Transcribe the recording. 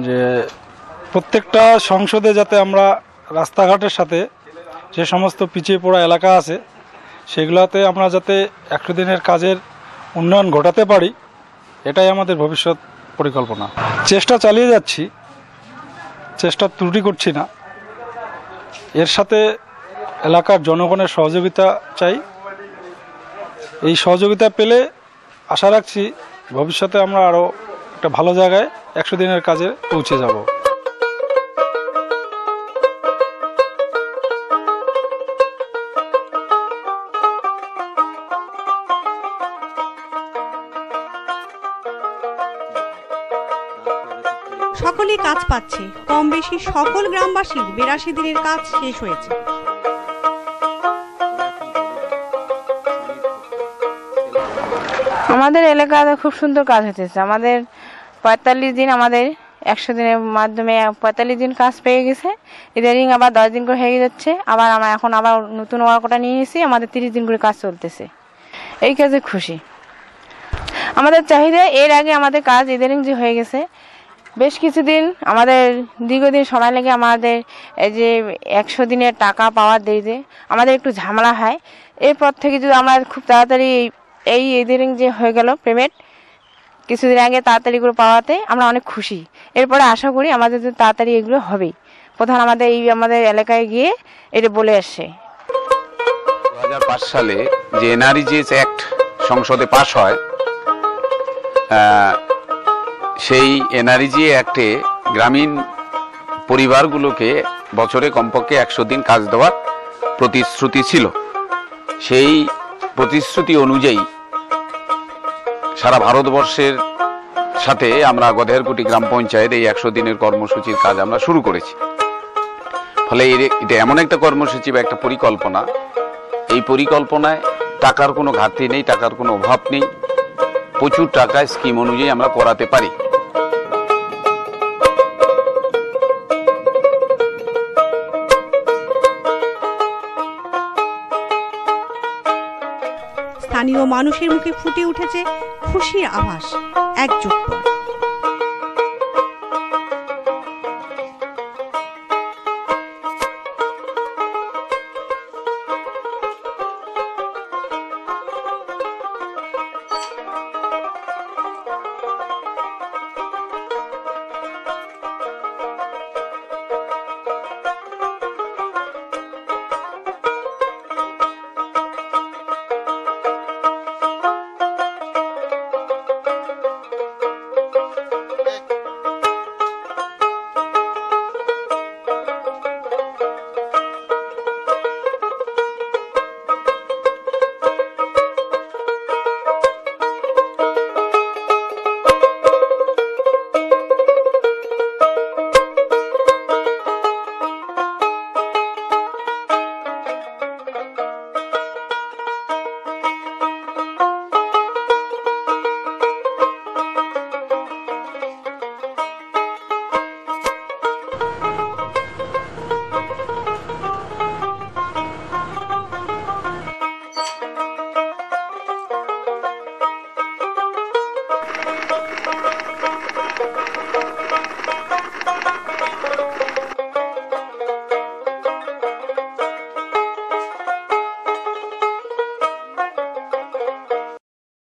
যে প্রত্যেকটা সংসদে যাতে আমরা রাস্তাঘাটের সাথে যে সমস্ত পিছিয়ে পড়া এলাকা আছে সেগুলোতে আমরা যাতে 100 দিনের কাজের উন্নয়ন ঘটাতে পারি, এটাই আমাদের ভবিষ্যৎ পরিকল্পনা। চেষ্টা চালিয়ে যাচ্ছি, চেষ্টা ত্রুটি করছি না। এর সাথে এলাকার জনগণের সহযোগিতা চাই। এই সহযোগিতা পেলে আশা রাখছি ভবিষ্যতে আমরা আরও একটা ভালো জায়গায় 100 দিনের কাজে পৌঁছে যাব। সকলেই কাজ পাচ্ছে, কম বেশি সকল গ্রামবাসীর 82 দিনের কাজ শেষ হয়েছে। আমাদের এলাকাতে খুব সুন্দর কাজ হতেছে। আমাদের 45 দিন, আমাদের 100 দিনের মাধ্যমে 45 দিন কাজ পেয়ে গেছে। ইদারিং আবার 10 দিন করে হয়ে যাচ্ছে। আমরা এখন আবার নতুন ওয়ার্কটা নিয়ে নিয়েছি, আমাদের 30 দিন করে কাজ চলতেছে। এই কাজে খুশি। আমাদের চাহিদা এর আগে আমাদের কাজ ইদারিং যে হয়ে গেছে, বেশ কিছুদিন আমাদের দীর্ঘদিন সময় লাগে আমাদের এই যে 100 দিনের টাকা পাওয়ার দিতে আমাদের একটু ঝামেলা হয়। এরপর থেকে যদি আমরা খুব তাড়াতাড়ি এই ইদারিং যে হয়ে গেল পেমেন্ট কিছুদিন আগে তাড়াতাড়ি করে পাওয়াতে আমরা অনেক খুশি। এরপরে আশা করি আমাদের তাড়াতাড়ি এগুলো হবেই। প্রধান আমাদের এলাকায় গিয়ে এটা বলে আসছে। 2005 সালে যে এনআরইজিএস অ্যাক্ট সংসদে পাশ হয়, সেই এনআরইজি অ্যাক্টে গ্রামীণ পরিবারগুলোকে বছরে কমপক্ষে 100 দিন কাজ দেওয়ার প্রতিশ্রুতি ছিল। সেই প্রতিশ্রুতি অনুযায়ী সারা ভারতবর্ষের সাথে আমরা গধেরকুটি গ্রাম পঞ্চায়েত এই 100 দিনের কর্মসূচির কাজ আমরা শুরু করেছি। ফলে এটা এমন একটা কর্মসূচি বা একটা পরিকল্পনা, এই পরিকল্পনায় টাকার কোনো ঘাটতি নেই, টাকার কোনো অভাব নেই। প্রচুর টাকা স্কিম অনুযায়ী আমরা করাতে পারি। স্থানীয় মানুষের মুখে ফুটে উঠেছে খুশির আভাস। এক যুগ পর